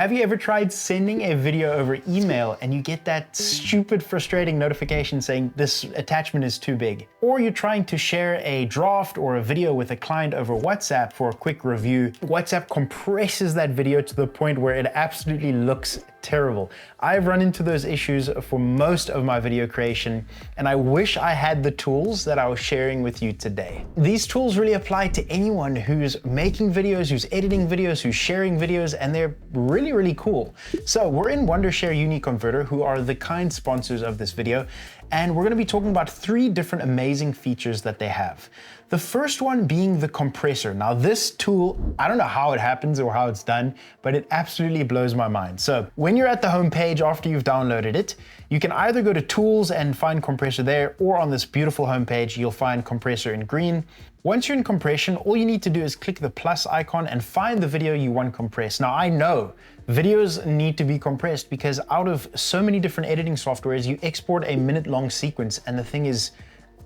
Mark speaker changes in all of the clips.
Speaker 1: Have you ever tried sending a video over email and you get that stupid, frustrating notification saying this attachment is too big? Or you're trying to share a draft or a video with a client over WhatsApp for a quick review. WhatsApp compresses that video to the point where it absolutely looks terrible. I've run into those issues for most of my video creation, and I wish I had the tools that I was sharing with you today. These tools really apply to anyone who's making videos, who's editing videos, who's sharing videos, and they're really cool. So we're in Wondershare Uniconverter, who are the kind sponsors of this video, and we're gonna be talking about 3 different amazing features that they have. The first one being the compressor. Now this tool, I don't know how it happens or how it's done, but it absolutely blows my mind. So when you're at the home page after you've downloaded it, you can either go to tools and find compressor there, or on this beautiful home page, you'll find compressor in green. Once you're in compression, all you need to do is click the plus icon and find the video you want compressed. Now I know videos need to be compressed because out of so many different editing softwares, you export a minute-long sequence and the thing is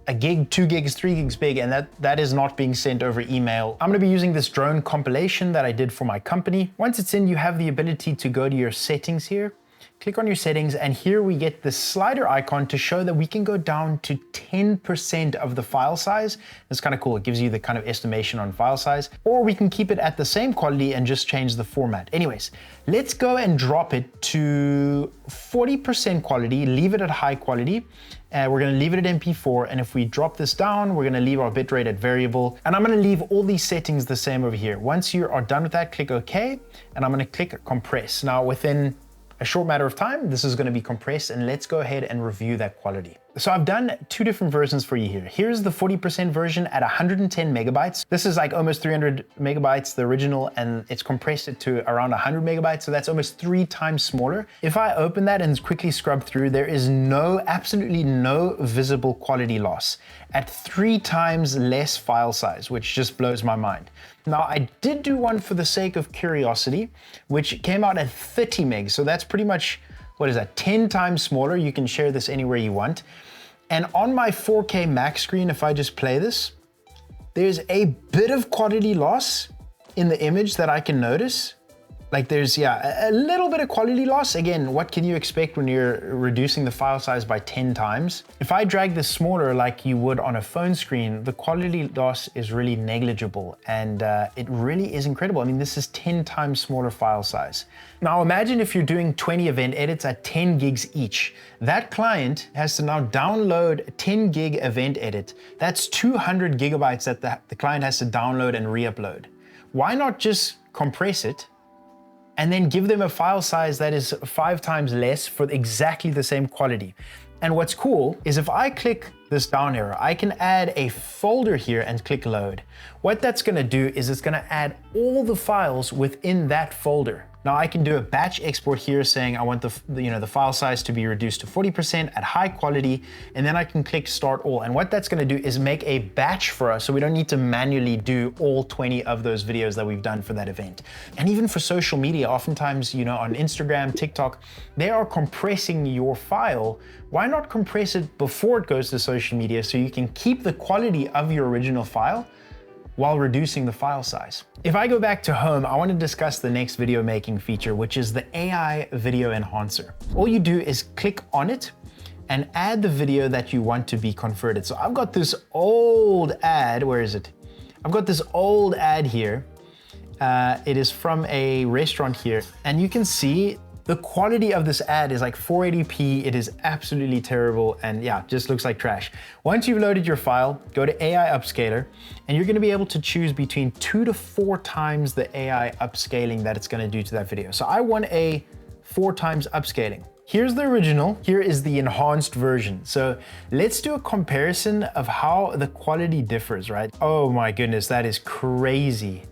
Speaker 1: a gig, 2 gigs, 3 gigs big, and that is not being sent over email. I'm gonna be using this drone compilation that I did for my company. Once it's in, you have the ability to go to your settings here, click on your settings, and here we get the slider icon to show that we can go down to 10% of the file size. It's kind of cool. It gives you the kind of estimation on file size, or we can keep it at the same quality and just change the format. Anyways, let's go and drop it to 40% quality, leave it at high quality. We're gonna leave it at MP4, and if we drop this down, we're gonna leave our bitrate at variable, and I'm gonna leave all these settings the same over here. Once you are done with that, click OK, and I'm gonna click compress. Now within a short matter of time, this is gonna be compressed, and let's go ahead and review that quality. So I've done 2 different versions for you here. Here's the 40% version at 110 megabytes. This is like almost 300 megabytes, the original, and it's compressed it to around 100 megabytes, so that's almost 3 times smaller. If I open that and quickly scrub through, there is absolutely no visible quality loss at 3 times less file size, which just blows my mind. Now, I did do one for the sake of curiosity, which came out at 30 megs, so that's pretty much, what is that, 10 times smaller. You can share this anywhere you want. And on my 4K Max screen, if I just play this, there's a bit of quality loss in the image that I can notice. Like there's, a little bit of quality loss. Again, what can you expect when you're reducing the file size by 10 times? If I drag this smaller like you would on a phone screen, the quality loss is really negligible, and it really is incredible. I mean, this is 10 times smaller file size. Now imagine if you're doing 20 event edits at 10 gigs each. That client has to now download a 10 gig event edit. That's 200 gigabytes that the client has to download and re-upload. Why not just compress it and then give them a file size that is 5 times less for exactly the same quality? And what's cool is if I click this down arrow, I can add a folder here and click load. What that's gonna do is it's gonna add all the files within that folder. Now I can do a batch export here saying I want the file size to be reduced to 40% at high quality, and then I can click start all. And what that's gonna do is make a batch for us, so we don't need to manually do all 20 of those videos that we've done for that event. And even for social media, oftentimes, on Instagram, TikTok, they are compressing your file. Why not compress it before it goes to social media so you can keep the quality of your original file while reducing the file size? If I go back to home, I want to discuss the next video making feature, which is the AI video enhancer. All you do is click on it and add the video that you want to be converted. So I've got this old ad, where is it? I've got this old ad here. It is from a restaurant here, and you can see the quality of this ad is like 480p. It is absolutely terrible, and just looks like trash. Once you've loaded your file, go to AI Upscaler, and you're gonna be able to choose between 2 to 4 times the AI upscaling that it's gonna do to that video. So I want a 4 times upscaling. Here's the original, here is the enhanced version. So let's do a comparison of how the quality differs, right? Oh my goodness, that is crazy.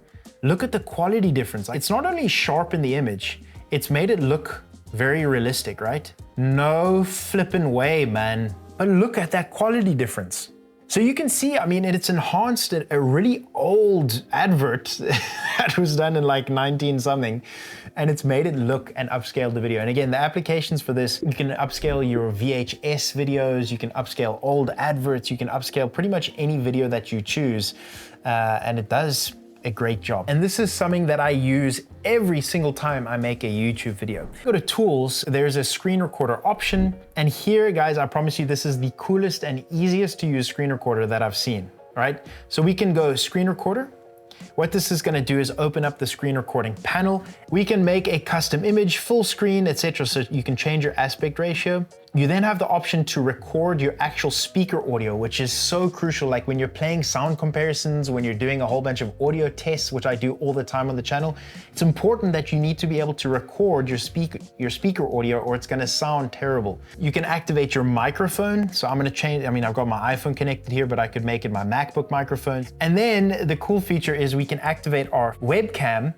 Speaker 1: Look at the quality difference. It's not only sharp in the image, it's made it look very realistic, right? No flippin' way, man. But look at that quality difference. So you can see, I mean, it's enhanced a really old advert that was done in like 19 something, and it's made it look and upscale the video. And again, the applications for this, you can upscale your VHS videos, you can upscale old adverts, you can upscale pretty much any video that you choose, and it does a great job. And this is something that I use every single time I make a YouTube video. Go to tools, there's a screen recorder option. And here, guys, I promise you, this is the coolest and easiest to use screen recorder that I've seen, all right? So we can go screen recorder. What this is going to do is open up the screen recording panel. We can make a custom image, full screen, etc. So you can change your aspect ratio. You then have the option to record your actual speaker audio, which is so crucial. Like when you're playing sound comparisons, when you're doing a whole bunch of audio tests, which I do all the time on the channel, it's important that you need to be able to record your speaker audio or it's going to sound terrible. You can activate your microphone. So I'm going to change, I've got my iPhone connected here, but I could make it my MacBook microphone. And then the cool feature is we can activate our webcam.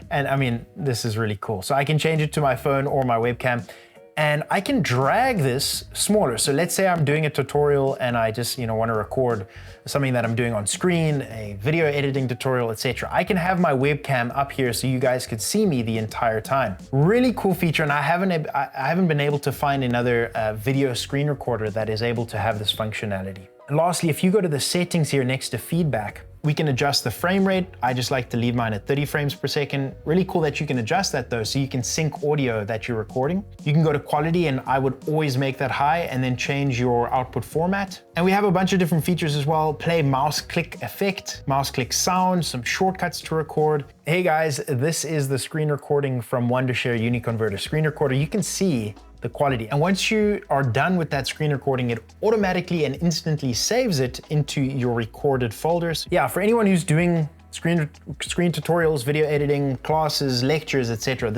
Speaker 1: And this is really cool. So I can change it to my phone or my webcam. And I can drag this smaller. So let's say I'm doing a tutorial and I just want to record something that I'm doing on screen, a video editing tutorial, etc. I can have my webcam up here so you guys could see me the entire time. Really cool feature, and I haven't been able to find another video screen recorder that is able to have this functionality. And lastly, if you go to the settings here next to feedback, we can adjust the frame rate. I just like to leave mine at 30 frames per second. Really cool that you can adjust that though, so you can sync audio that you're recording. You can go to quality, and I would always make that high and then change your output format. And we have a bunch of different features as well. Play mouse click effect, mouse click sound, some shortcuts to record. Hey guys, this is the screen recording from Wondershare Uniconverter screen recorder. You can see the quality. And once you are done with that screen recording, it automatically and instantly saves it into your recorded folders. Yeah, for anyone who's doing screen tutorials, video editing, classes, lectures, etc.,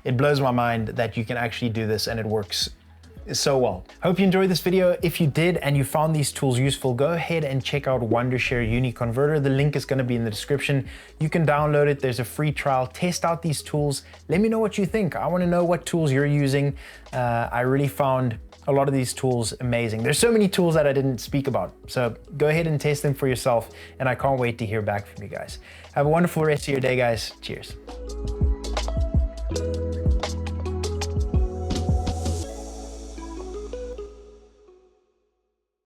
Speaker 1: it blows my mind that you can actually do this and it works so well. Hope you enjoyed this video. If you did and you found these tools useful, go ahead and check out Wondershare Uniconverter. The link is going to be in the description. You can download it. There's a free trial. Test out these tools. Let me know what you think. I want to know what tools you're using. I really found a lot of these tools amazing. There's so many tools that I didn't speak about. So go ahead and test them for yourself. And I can't wait to hear back from you guys. Have a wonderful rest of your day, guys. Cheers.